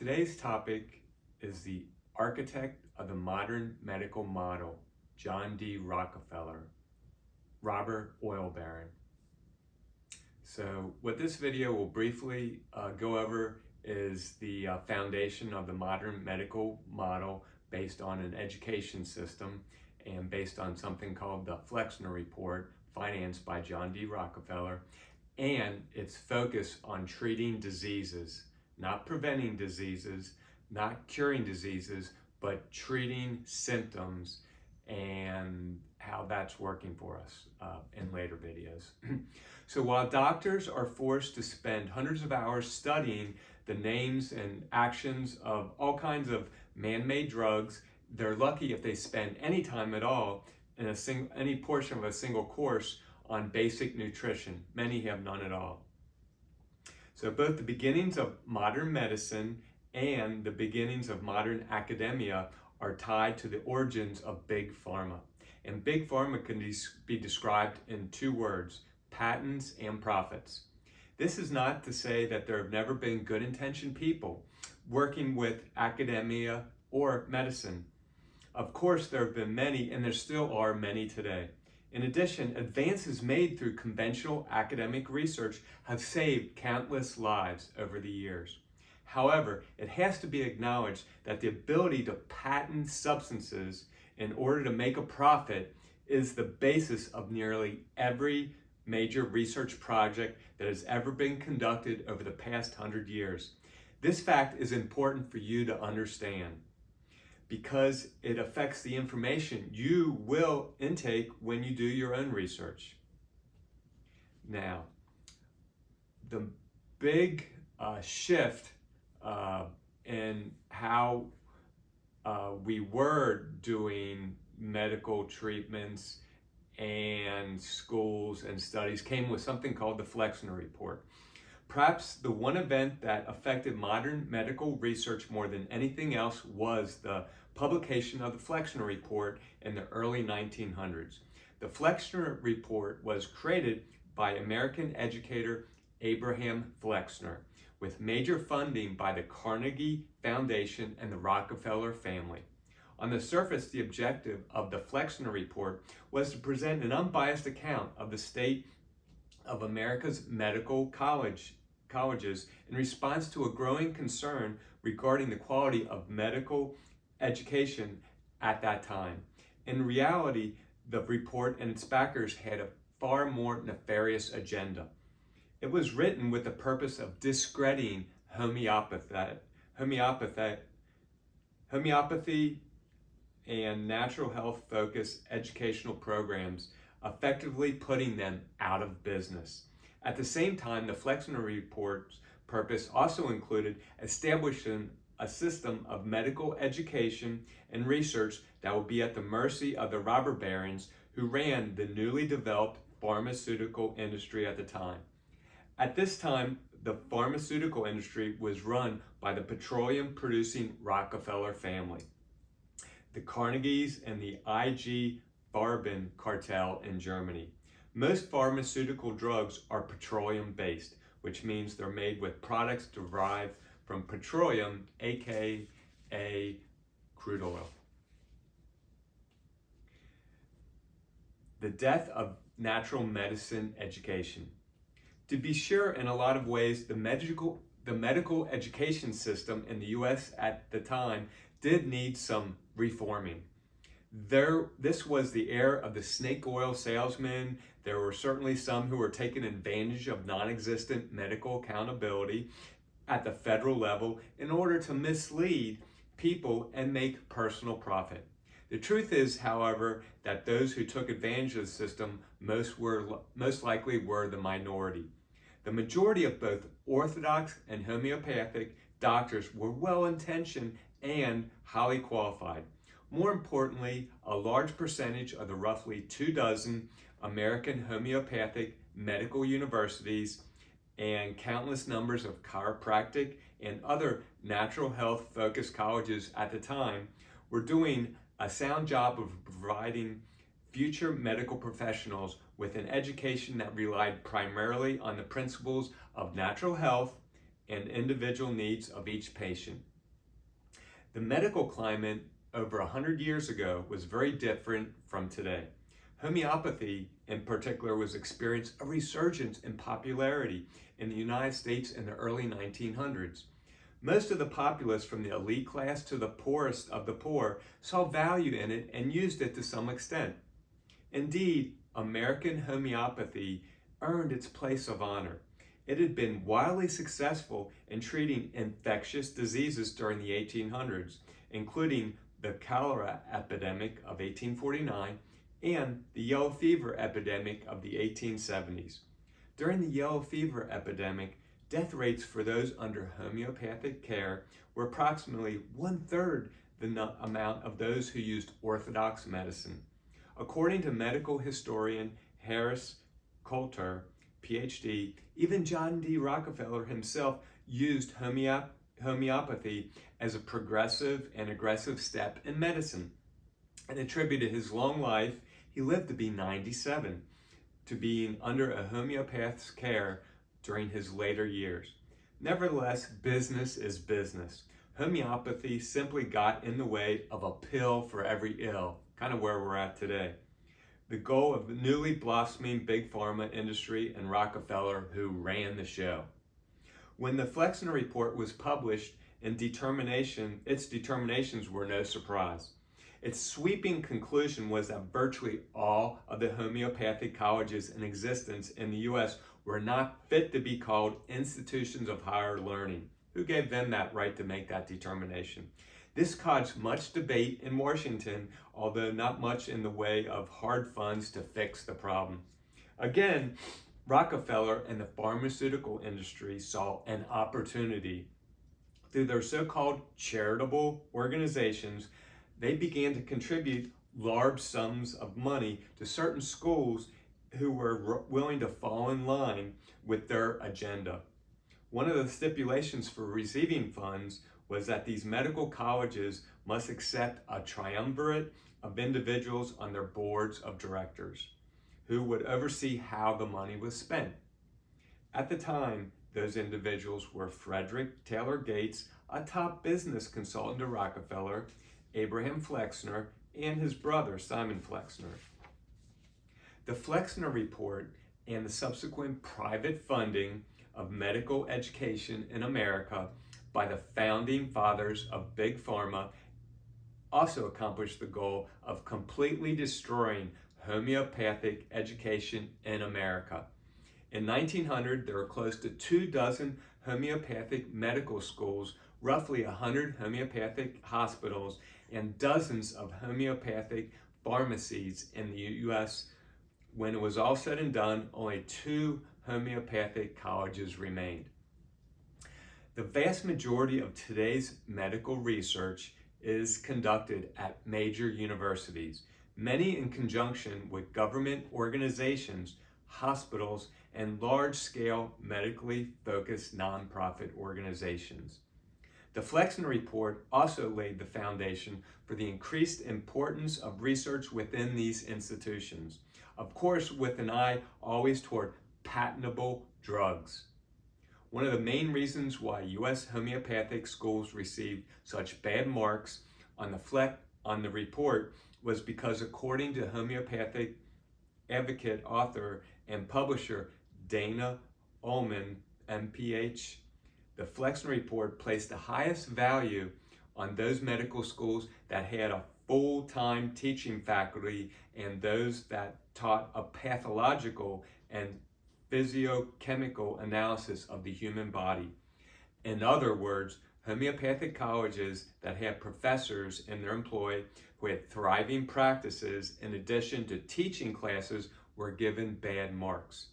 Today's topic is the architect of the modern medical model, John D Rockefeller, robber oil baron. So what this video will briefly go over is the foundation of the modern medical model based on an education system and based on something called the Flexner Report, financed by John D Rockefeller, and its focus on treating diseases, not preventing diseases, not curing diseases, but treating symptoms and how that's working for us in later videos. So while doctors are forced to spend hundreds of hours studying the names and actions of all kinds of man-made drugs, they're lucky if they spend any time at all in any portion of a single course on basic nutrition. Many have none at all. So both the beginnings of modern medicine and the beginnings of modern academia are tied to the origins of Big Pharma. And Big Pharma can be described in two words: patents and profits. This is not to say that there have never been good-intentioned people working with academia or medicine. Of course, there have been many, and there still are many today. In addition, advances made through conventional academic research have saved countless lives over the years. However, it has to be acknowledged that the ability to patent substances in order to make a profit is the basis of nearly every major research project that has ever been conducted over the past 100 years. This fact is important for you to understand, because it affects the information you will intake when you do your own research. Now, the big shift in how we were doing medical treatments and schools and studies came with something called the Flexner Report. Perhaps the one event that affected modern medical research more than anything else was the publication of the Flexner Report in the early 1900s. The Flexner Report was created by American educator Abraham Flexner, with major funding by the Carnegie Foundation and the Rockefeller family. On the surface, the objective of the Flexner Report was to present an unbiased account of the state of America's medical colleges in response to a growing concern regarding the quality of medical education at that time. In reality, the report and its backers had a far more nefarious agenda. It was written with the purpose of discrediting homeopathy and natural health focused educational programs, effectively putting them out of business. At the same time, the Flexner Report's purpose also included establishing a system of medical education and research that would be at the mercy of the robber barons who ran the newly developed pharmaceutical industry at the time. At this time, the pharmaceutical industry was run by the petroleum producing Rockefeller family, the Carnegies, and the IG Farben cartel in Germany. Most pharmaceutical drugs are petroleum based, which means they're made with products derived from petroleum, aka crude oil. The death of natural medicine education. To be sure, in a lot of ways, the medical education system in the US at the time did need some reforming. This was the era of the snake oil salesman. There were certainly some who were taking advantage of non-existent medical accountability at the federal level in order to mislead people and make personal profit. The truth is, however, that those who took advantage of the system most likely were the minority. The majority of both orthodox and homeopathic doctors were well-intentioned and highly qualified. More importantly, a large percentage of the roughly 24 American homeopathic medical universities and countless numbers of chiropractic and other natural health focused colleges at the time were doing a sound job of providing future medical professionals with an education that relied primarily on the principles of natural health and individual needs of each patient. The medical climate over 100 years ago was very different from today. Homeopathy, in particular, was experiencing a resurgence in popularity in the United States in the early 1900s. Most of the populace, from the elite class to the poorest of the poor, saw value in it and used it to some extent. Indeed, American homeopathy earned its place of honor. It had been wildly successful in treating infectious diseases during the 1800s, including the cholera epidemic of 1849 and the yellow fever epidemic of the 1870s. During the yellow fever epidemic, death rates for those under homeopathic care were approximately 1/3 the amount of those who used orthodox medicine. According to medical historian Harris Coulter, PhD, even John D Rockefeller himself used homeopathy as a progressive and aggressive step in medicine, and attributed his long life, he lived to be 97, to being under a homeopath's care during his later years. Nevertheless, business is business. Homeopathy simply got in the way of a pill for every ill, kind of where we're at today. The goal of the newly blossoming big pharma industry and Rockefeller, who ran the show. When the Flexner Report was published, its determinations were no surprise. Its sweeping conclusion was that virtually all of the homeopathic colleges in existence in the U.S. were not fit to be called institutions of higher learning. Who gave them that right to make that determination? This caused much debate in Washington, although not much in the way of hard funds to fix the problem. Again, Rockefeller and the pharmaceutical industry saw an opportunity. Through their so-called charitable organizations, they began to contribute large sums of money to certain schools who were willing to fall in line with their agenda. One of the stipulations for receiving funds was that these medical colleges must accept a triumvirate of individuals on their boards of directors who would oversee how the money was spent. At the time, those individuals were Frederick Taylor Gates, a top business consultant to Rockefeller, Abraham Flexner, and his brother, Simon Flexner. The Flexner Report and the subsequent private funding of medical education in America by the founding fathers of Big Pharma also accomplished the goal of completely destroying homeopathic education in America. In 1900, there were close to 24 homeopathic medical schools, roughly 100 homeopathic hospitals, and dozens of homeopathic pharmacies in the U.S. When it was all said and done, only 2 homeopathic colleges remained. The vast majority of today's medical research is conducted at major universities, many in conjunction with government organizations, hospitals, and large-scale medically focused nonprofit organizations. The Flexner Report also laid the foundation for the increased importance of research within these institutions, of course with an eye always toward patentable drugs. One of the main reasons why U.S. homeopathic schools received such bad marks on the report was because, according to homeopathic advocate, author, and publisher Dana Ullman, MPH, the Flexner Report placed the highest value on those medical schools that had a full-time teaching faculty and those that taught a pathological and physiochemical analysis of the human body. In other words, homeopathic colleges that had professors in their employ who had thriving practices in addition to teaching classes were given bad marks.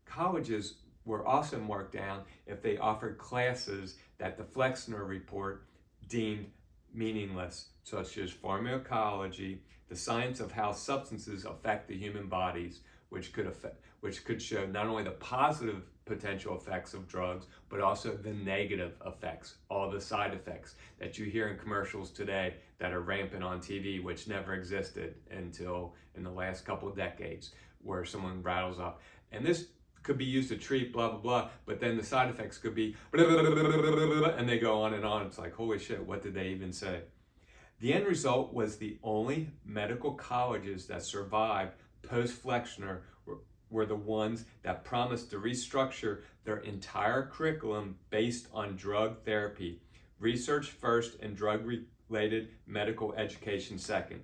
Colleges were also marked down if they offered classes that the Flexner Report deemed meaningless, such as pharmacology, the science of how substances affect the human bodies, which could show not only the positive potential effects of drugs, but also the negative effects, all the side effects that you hear in commercials today that are rampant on TV, which never existed until in the last couple of decades, where someone rattles off. And this could be used to treat blah, blah, blah, but then the side effects could be blah, blah, blah, blah, blah, blah, and they go on and on. It's like, holy shit, what did they even say? The end result was the only medical colleges that survived post-Flexner were the ones that promised to restructure their entire curriculum based on drug therapy. Research first and drug-related medical education second.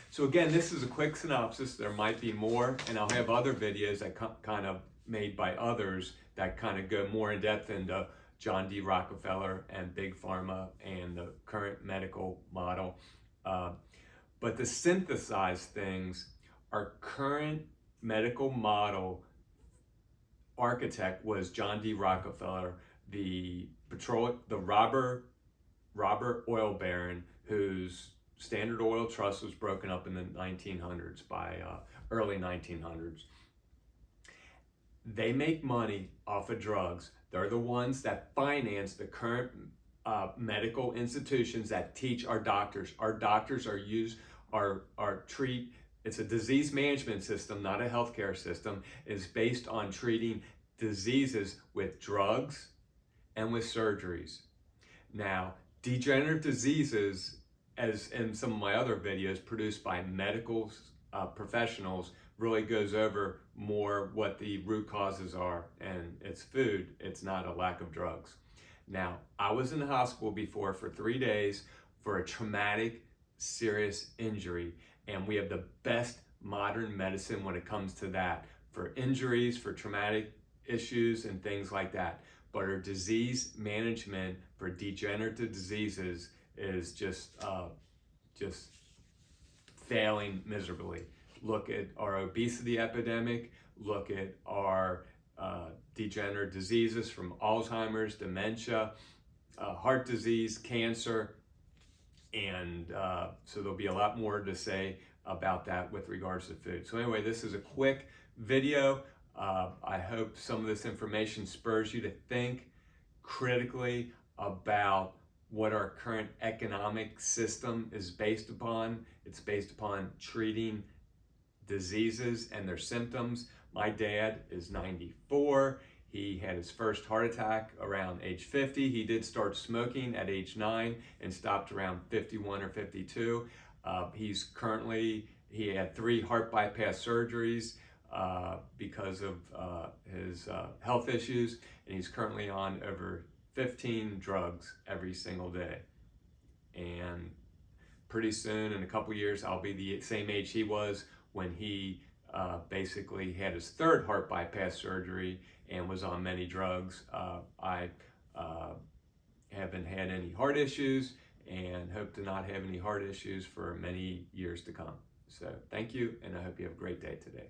So again, this is a quick synopsis. There might be more, and I'll have other videos that kind of made by others that kind of go more in depth into John D Rockefeller and Big Pharma and the current medical model. But to synthesize things, our current medical model architect was John D Rockefeller, the robber oil baron whose Standard Oil Trust was broken up in the 1900s by early 1900s. They make money off of drugs. They're the ones that finance the current medical institutions that teach our doctors. Our doctors treat. It's a disease management system, not a healthcare system. It's based on treating diseases with drugs and with surgeries. Now, degenerative diseases, as in some of my other videos produced by medical professionals, really goes over more what the root causes are, and it's food. It's not a lack of drugs. Now, I was in the hospital before for 3 days for a traumatic, serious injury, and we have the best modern medicine when it comes to that, for injuries, for traumatic issues and things like that. But our disease management for degenerative diseases is just failing miserably. Look at our obesity epidemic, look at our degenerative diseases from Alzheimer's, dementia, heart disease, cancer, and so there'll be a lot more to say about that with regards to food. So anyway, this is a quick video. I hope some of this information spurs you to think critically about what our current economic system is based upon. It's based upon treating diseases and their symptoms. My dad is 94. He had his first heart attack around age 50. He did start smoking at age 9 and stopped around 51 or 52. He had 3 heart bypass surgeries because of his health issues, and he's currently on over 15 drugs every single day. And pretty soon, in a couple years, I'll be the same age he was when he basically had his 3rd heart bypass surgery and was on many drugs. I haven't had any heart issues and hope to not have any heart issues for many years to come. So thank you, and I hope you have a great day today.